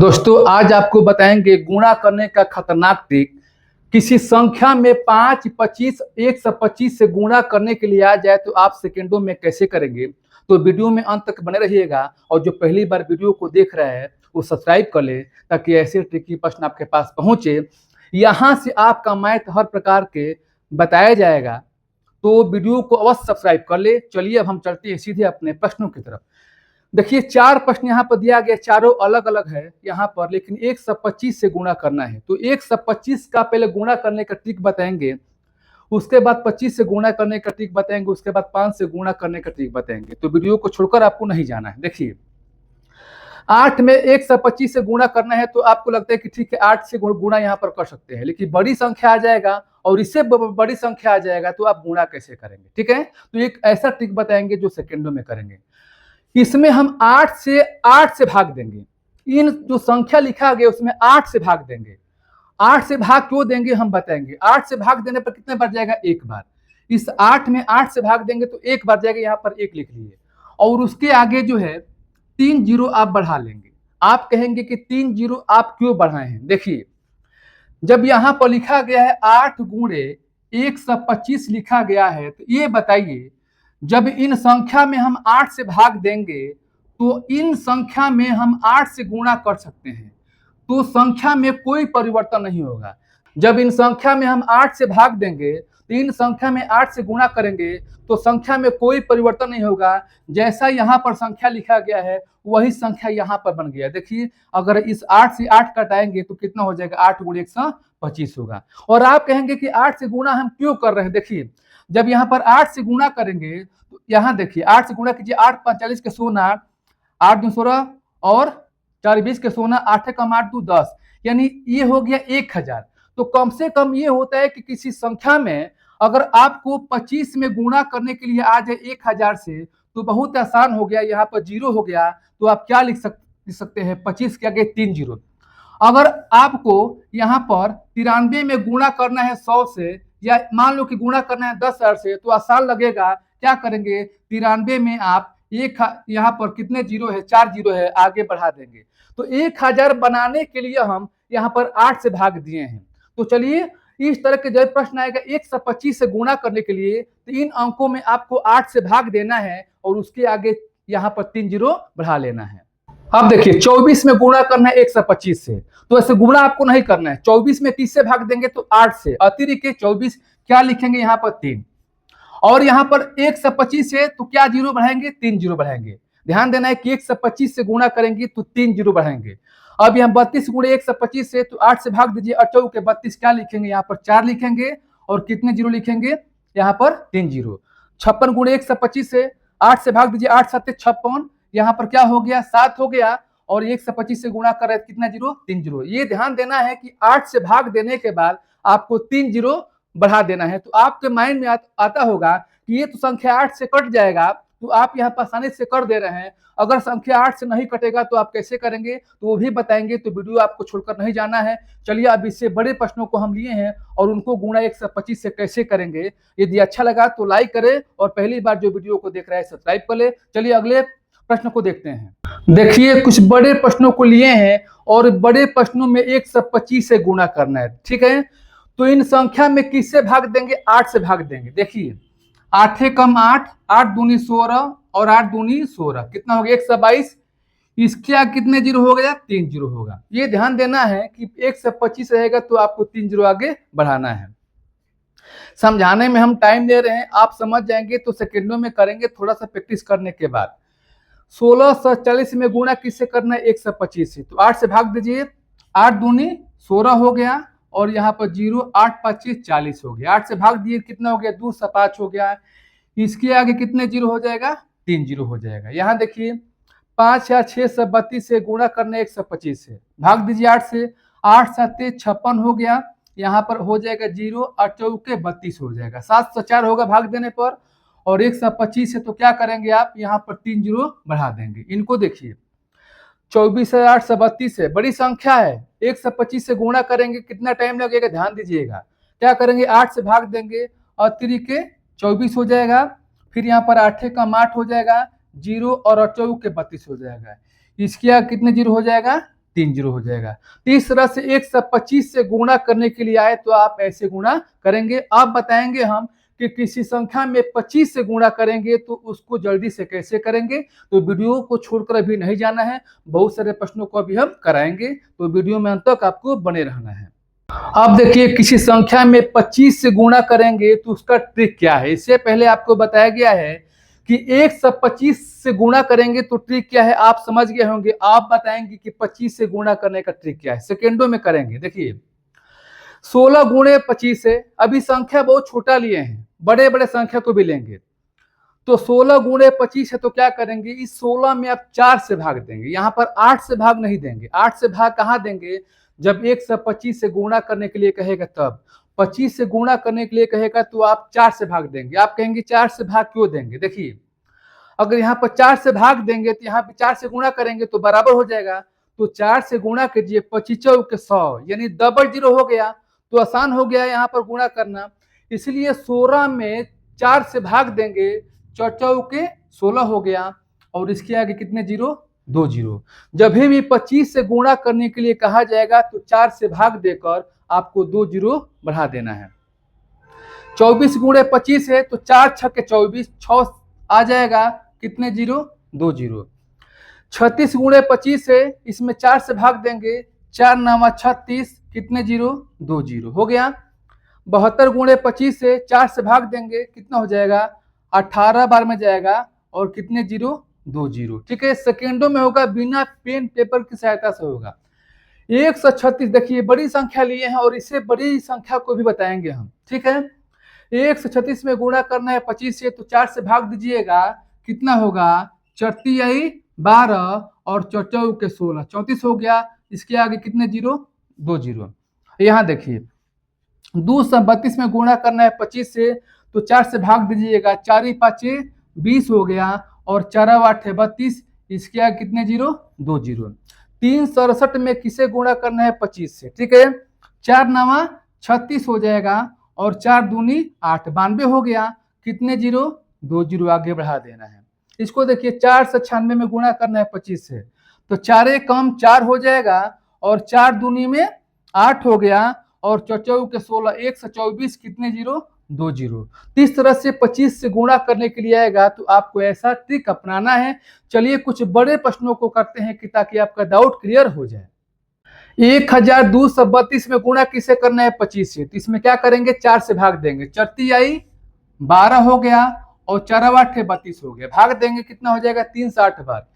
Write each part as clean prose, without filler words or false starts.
दोस्तों आज आपको बताएंगे गुणा करने का खतरनाक ट्रिक। किसी संख्या में 5, 25, 125 से गुणा करने के लिए आ जाए तो आप सेकेंडों में कैसे करेंगे। तो वीडियो में अंत तक बने रहिएगा और जो पहली बार वीडियो को देख रहा है वो सब्सक्राइब कर ले ताकि ऐसे ट्रिकी प्रश्न आपके पास पहुंचे। यहाँ से आपका मैथ हर प्रकार के बताया जाएगा, तो वीडियो को अवश्य सब्सक्राइब कर ले। चलिए अब हम चलते हैं सीधे अपने प्रश्नों की तरफ। देखिए 4 प्रश्न यहाँ पर दिया गया, चारों अलग अलग है यहाँ पर, लेकिन 125 से गुणा करना है। तो 125 का पहले गुणा करने का ट्रिक बताएंगे, उसके बाद 25 से गुणा करने का ट्रिक बताएंगे, उसके बाद 5 से गुणा करने का ट्रिक बताएंगे। तो वीडियो को छोड़कर आपको नहीं जाना है। देखिए 8 में 125 से गुणा करना है तो आपको लगता है कि ठीक है 8 से गुणा यहाँ पर कर सकते हैं, लेकिन बड़ी संख्या आ जाएगा और इससे बड़ी संख्या आ जाएगा तो आप गुणा कैसे करेंगे। ठीक है, तो एक ऐसा ट्रिक बताएंगे जो सेकेंडों में करेंगे। इसमें हम 8 से भाग देंगे। इन जो संख्या लिखा गया उसमें 8 से भाग देंगे। 8 से भाग क्यों देंगे हम बताएंगे। 8 से भाग देने पर कितने बार जाएगा, एक बार। इस 8 में 8 से भाग देंगे तो एक बार जाएगा, यहाँ पर एक लिख लिए और उसके आगे जो है 3 जीरो आप बढ़ा लेंगे। आप कहेंगे कि 3 जीरो आप क्यों बढ़ाए हैं। देखिए जब यहाँ पर लिखा गया है 8 गुणे 125 लिखा गया है, तो ये बताइए जब इन संख्या में हम 8 से भाग देंगे तो इन संख्या में हम 8 से गुणा कर सकते हैं, तो संख्या में कोई परिवर्तन नहीं होगा। जब इन संख्या में हम 8 से भाग देंगे तो इन संख्या में 8 से गुणा करेंगे तो संख्या में कोई परिवर्तन नहीं होगा। जैसा यहाँ पर संख्या लिखा गया है वही संख्या यहाँ पर बन गया। देखिए अगर इस 8 से 8 कटाएंगे तो कितना हो जाएगा, 8 गुणे 125 होगा। और आप कहेंगे कि 8 से गुणा हम क्यों कर रहे हैं। देखिए जब यहाँ पर 8 से गुणा करेंगे तो यहाँ देखिए 8 से गुणा कीजिए, 8 45 के 16, 8 2 16 और 4 20 के 16, 8 कम 8 2 10, यानी ये हो गया 1000। तो कम से कम ये होता है कि किसी संख्या में अगर आपको 25 में गुणा करने के लिए आ जाए 1000 से तो बहुत आसान हो गया। यहाँ पर जीरो हो गया तो आप क्या लिख सकते हैं, 25 के आगे 3 जीरो। अगर आपको यहाँ पर 93 में गुणा करना है 100 से, या मान लो कि गुणा करना है 10,000 से, तो आसान लगेगा। क्या करेंगे, 93 में आप एक यहाँ पर कितने जीरो है, 4 जीरो है, आगे बढ़ा देंगे। तो 1000 बनाने के लिए हम यहाँ पर 8 से भाग दिए हैं। तो चलिए इस तरह के जब प्रश्न आएगा 125 से गुणा करने के लिए तो इन अंकों में आपको 8 से भाग देना है और उसके आगे यहाँ पर 3 जीरो बढ़ा लेना है। अब देखिए 24 में गुणा करना है 125 से, तो ऐसे गुणा आपको नहीं करना है। 24 में 30 से भाग देंगे तो 8 से, अतिरिक्त 24 क्या लिखेंगे यहाँ पर 3, और यहाँ पर 125 से तो क्या जीरो बढ़ाएंगे, 3 जीरो बढ़ाएंगे। ध्यान देना है कि 125 से गुणा करेंगे तो 3 जीरो बढ़ाएंगे। अब यहाँ 32 गुणे 125 से तो 8 से भाग दीजिए, 8 के 32 क्या लिखेंगे, यहाँ पर 4 लिखेंगे और कितने जीरो लिखेंगे, यहाँ पर 3 जीरो। 56 गुणे 125 से 8 से भाग दीजिए, 8 7 56, यहाँ पर क्या हो गया, 7 हो गया और 125 से गुणा कर रहे कितना जीरो, 3 जीरो। ये ध्यान देना है कि 8 से भाग देने के बाद आपको 3 जीरो बढ़ा देना है। तो आपके माइंड में आता होगा कि ये तो संख्या 8 से कट जाएगा, तो आप यहाँ पर आसानी से कर दे रहे हैं। अगर संख्या 8 से नहीं कटेगा तो आप कैसे करेंगे, तो वो भी बताएंगे। तो वीडियो आपको छोड़कर नहीं जाना है। चलिए अब इससे बड़े प्रश्नों को हम लिए हैं और उनको गुणा 125 से कैसे करेंगे। यदि अच्छा लगा तो लाइक करें और पहली बार जो वीडियो को देख रहा है सब्सक्राइब कर ले। चलिए अगले प्रश्न को देखते हैं। देखिए कुछ बड़े प्रश्नों को लिए हैं और बड़े प्रश्नों में 125 से गुणा करना है। ठीक है, तो इन संख्या में किससे भाग देंगे, 8 से भाग देंगे। देखिए 8 कम 8, 8 दूनी 16 और 8 दूनी 16, कितना हो गया 122। इसके आगे कितने जीरो हो गया, 3 जीरो होगा। ये ध्यान देना है कि 125 रहेगा तो आपको 3 जीरो आगे बढ़ाना है। समझाने में हम टाइम ले रहे हैं, आप समझ जाएंगे तो सेकेंडों में करेंगे थोड़ा सा प्रैक्टिस करने के बाद। 1640 में गुणा किससे करना है, 125 से, तो 8 से भाग दीजिए, 8 दूनी 16 हो गया और यहाँ पर जीरो, 8 25 40 हो गया। 8 से भाग दिए कितना हो गया, 2 सा 5 हो गया। इसके आगे कितने जीरो हो जाएगा, 3 जीरो हो जाएगा। यहाँ देखिए 5 या 6 से 32 से गुणा करना 125 से, भाग दीजिए 8 से, 8 7 56 हो गया। यहाँ पर हो जाएगा जीरो, 8 चौके 32 हो जाएगा। 704 होगा भाग देने पर, और 125 से तो क्या करेंगे आप, यहाँ पर 3 जीरो बढ़ा देंगे। इनको देखिए 24 है, 8 से 32 है, बड़ी संख्या है। 125 से गुणा करेंगे कितना टाइम लगेगा, ध्यान दीजिएगा। क्या करेंगे, 8 से भाग देंगे, अतिरिक्त 24 हो जाएगा। फिर यहाँ पर 8 कम 8 हो जाएगा, जीरो और 8 के 32 हो जाएगा। इसके आगे कितने जीरो हो जाएगा, 3 जीरो हो जाएगा। तो इस तरह से 125 से गुणा करने के लिए आए तो आप ऐसे गुणा करेंगे। अब बताएंगे हम कि किसी संख्या में 25 से गुणा करेंगे तो उसको जल्दी से कैसे करेंगे। तो वीडियो को छोड़कर अभी नहीं जाना है, बहुत सारे प्रश्नों को अभी हम कराएंगे, तो वीडियो में अंत तक आपको बने रहना है। अब देखिए, किसी संख्या में 25 से गुणा करेंगे तो उसका ट्रिक क्या है। इससे पहले आपको बताया गया है कि 125 से गुणा करेंगे तो ट्रिक क्या है, आप समझ गए होंगे। आप बताएंगे कि 25 से गुणा करने का ट्रिक क्या है, सेकेंडों में करेंगे। देखिए 16 गुणे 25 है, अभी संख्या बहुत छोटा लिए हैं, बड़े बड़े संख्या को भी लेंगे। तो 16 गुणे 25 है तो क्या करेंगे, इस 16 में आप 4 से भाग देंगे, यहाँ पर 8 से भाग नहीं देंगे। 8 से भाग कहाँ देंगे, जब 125 से गुणा करने के लिए कहेगा तब। 25 से गुणा करने के लिए कहेगा तो आप 4 से भाग देंगे। आप कहेंगे 4 से भाग क्यों देंगे, देखिए अगर यहाँ पर 4 से भाग देंगे तो यहाँ पे 4 से गुणा करेंगे तो बराबर हो जाएगा। तो 4 से गुणा कीजिए, 25 के 100 यानी डबल जीरो हो गया, तो आसान हो गया यहाँ पर गुणा करना। इसलिए 16 में 4 से भाग देंगे, 4 के 16 हो गया, और इसके आगे कितने जीरो, 2 जीरो। जब भी 25 से गुणा करने के लिए कहा जाएगा तो 4 से भाग देकर आपको 2 जीरो बढ़ा देना है। 24 गुणे 25 है तो 4 छक्के 24, 6 आ जाएगा, कितने जीरो, 2 जीरो। 36 गुणे 25 है, इसमें 4 से भाग देंगे, 4 नामा 36, कितने जीरो, 2 जीरो हो गया। 72 गुणे 25 से 4 से भाग देंगे, कितना हो जाएगा, 18 बार में जाएगा, और कितने जीरो, 2 जीरो। ठीक है, सेकेंडों में होगा, बिना पेन पेपर की सहायता से होगा। 136, देखिए बड़ी संख्या लिए हैं और इससे बड़ी संख्या को भी बताएंगे हम। ठीक है, 136 में गुणा करना है 25 से, तो 4 से भाग दीजिएगा, कितना होगा, 4 आई 12 और 4 के 16, 34 हो गया। इसके आगे कितने जीरो, 2 जीरो। यहाँ देखिए 232 में गुणा करना है 25 से, तो 4 से भाग दीजिएगा, 4 5 20 हो गया, और 4 8 32, इसके आगे कितने जीरो, 2 जीरो। 367 में किसे गुणा करना है 25 से, ठीक है, 4 9 36 हो जाएगा, और 4 दूनी 8, 92 हो गया, कितने जीरो, 2 जीरो आगे बढ़ा देना है। इसको देखिए 496 में गुणा करना है 25 से, तो 4 कम 4 हो जाएगा, और 4 दूनी में 8 हो गया, और 4 के 16, 124, कितने जीरो, 2 जीरो। इस तरह से 25 से गुणा करने के लिए आएगा तो आपको ऐसा ट्रिक अपनाना है। चलिए कुछ बड़े प्रश्नों को करते हैं कि ताकि आपका डाउट क्लियर हो जाए। 1232 में गुणा किसे करना है 25 से, तो इसमें क्या करेंगे, 4 से भाग देंगे, 4 आई 12 हो गया, और 4 8 32 हो गया, भाग देंगे, कितना हो जाएगा, 360 बार।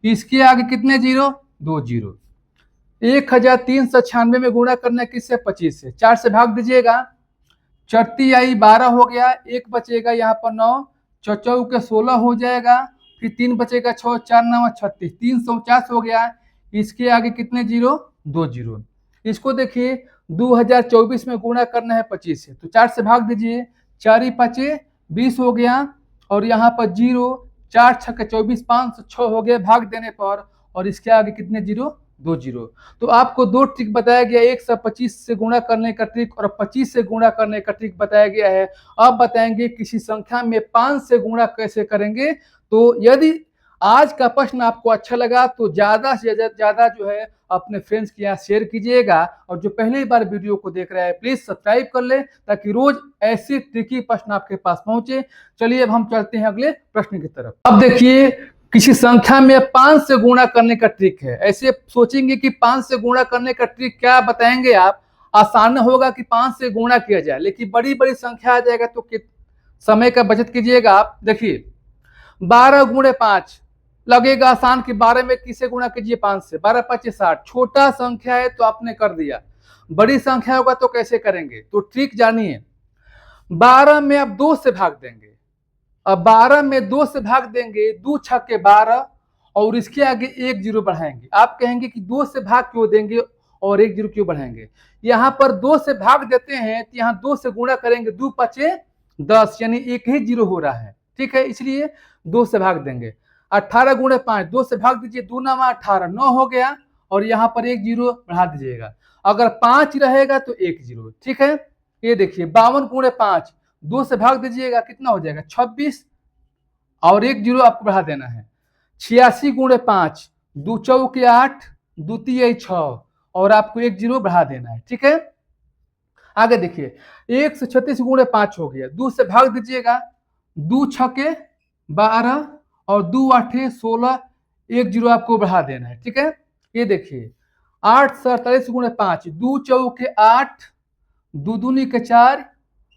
इसके आगे कितने जीरो, 2 जीरो। 1396 में गुणा करना है किससे, 25 से, 4 से भाग दीजिएगा, 4 आई 12 हो गया, 1 बचेगा यहाँ पर 9, 4 के 16 हो जाएगा, फिर 3 बचेगा 6, 4 9 36, 349 हो गया। इसके आगे कितने जीरो, 2 जीरो। इसको देखिए 2024 में गुणा करना है 25 से, तो 4 से भाग दीजिए, 4 5 20 हो गया, और यहाँ पर जीरो, 4 6 24, 506 हो गया भाग देने पर, और इसके आगे कितने जीरो, 2 जीरो। तो आपको 2 ट्रिक बताया गया, 125 से गुणा करने का ट्रिक और 25 से गुणा करने का ट्रिक बताया गया है। अब बताएंगे किसी संख्या में 5 से गुणा कैसे करेंगे। तो यदि आज का प्रश्न आपको अच्छा लगा तो ज्यादा से ज्यादा जो है अपने फ्रेंड्स के यहाँ शेयर कीजिएगा, और जो पहली बार वीडियो को देख रहे हैं प्लीज सब्सक्राइब कर ले, ताकि रोज ऐसे ट्रिकी प्रश्न आपके पास पहुंचे। चलिए अब हम चलते हैं अगले प्रश्न की तरफ। अब देखिए किसी संख्या में 5 से गुणा करने का ट्रिक है। ऐसे सोचेंगे कि 5 से गुणा करने का ट्रिक क्या बताएंगे आप, आसान होगा कि 5 से गुणा किया जाए, लेकिन बड़ी बड़ी संख्या आ जाएगा तो समय का बचत कीजिएगा आप। देखिए 12 गुणे 5 लगेगा आसान कि 12 में किसे गुणा कीजिए 5 से, 12 5 60। छोटा संख्या है तो आपने कर दिया, बड़ी संख्या होगा तो कैसे करेंगे, तो ट्रिक जानिए। 12 में आप 2 से भाग देंगे, अब 12 में 2 से भाग देंगे, 2 छक्के 12, और इसके आगे 1 जीरो बढ़ाएंगे। आप कहेंगे कि 2 से भाग क्यों देंगे और 1 जीरो क्यों बढ़ाएंगे, यहाँ पर 2 से भाग देते हैं तो यहाँ 2 से गुणा करेंगे, 2 5 10 यानी 1 ही जीरो हो रहा है, ठीक है, इसलिए 2 से भाग देंगे। 18 गुणे 5, 2 से भाग दीजिए, 2 9 18, 9 हो गया, और यहाँ पर 1 जीरो बढ़ा दीजिएगा। अगर 5 रहेगा तो 1 जीरो, ठीक है। ये देखिए 52 गुणे 5, 2 से भाग दीजिएगा, कितना हो जाएगा 26, और 1 जीरो आपको बढ़ा देना है। 86 गुणे 5, 2 चौके 8, द्वितीय 6 और आपको 1 जीरो बढ़ा देना है। ठीक है, आगे देखिए 136 गुणे 5 हो गया, 2 से भाग दीजिएगा, 2 छके 12 और 2 आठे 16, 1 जीरो आपको बढ़ा देना है। ठीक है, ये देखिए 8 से 48 गुणे 5, 2 चौके 8, 2 दूनी के 4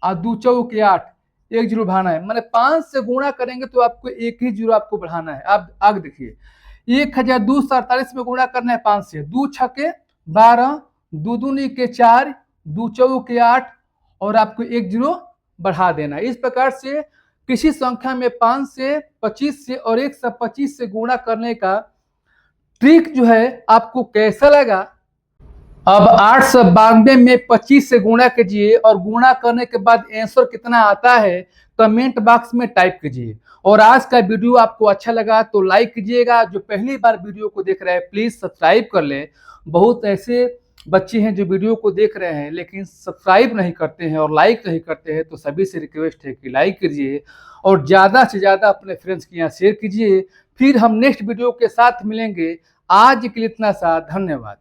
और 2 चौके 8, 1 जीरो बढ़ाना है। मैंने 5 से गुणा करेंगे तो आपको 1 ही जीरो आपको बढ़ाना है। अब आगे देखिए 1248 में गुणा करना है 5 से, 2 छके 12, 2 दूनी के 4, 2 चौके 8 और आपको 1 जीरो बढ़ा देना है। इस प्रकार से किसी संख्या में 5 से 25 से और 125 से गुणा करने का ट्रिक जो है आपको कैसा लगा? अब 892 में 25 से गुणा कीजिए और गुणा करने के बाद आंसर कितना आता है कमेंट बॉक्स में टाइप कीजिए। और आज का वीडियो आपको अच्छा लगा तो लाइक कीजिएगा, जो पहली बार वीडियो को देख रहे हैं प्लीज सब्सक्राइब कर लें। बहुत ऐसे बच्चे हैं जो वीडियो को देख रहे हैं लेकिन सब्सक्राइब नहीं करते हैं और लाइक नहीं करते हैं, तो सभी से रिक्वेस्ट है कि लाइक कीजिए और ज़्यादा से ज़्यादा अपने फ्रेंड्स के यहाँ शेयर कीजिए। फिर हम नेक्स्ट वीडियो के साथ मिलेंगे। आज के लिए इतना सा, धन्यवाद।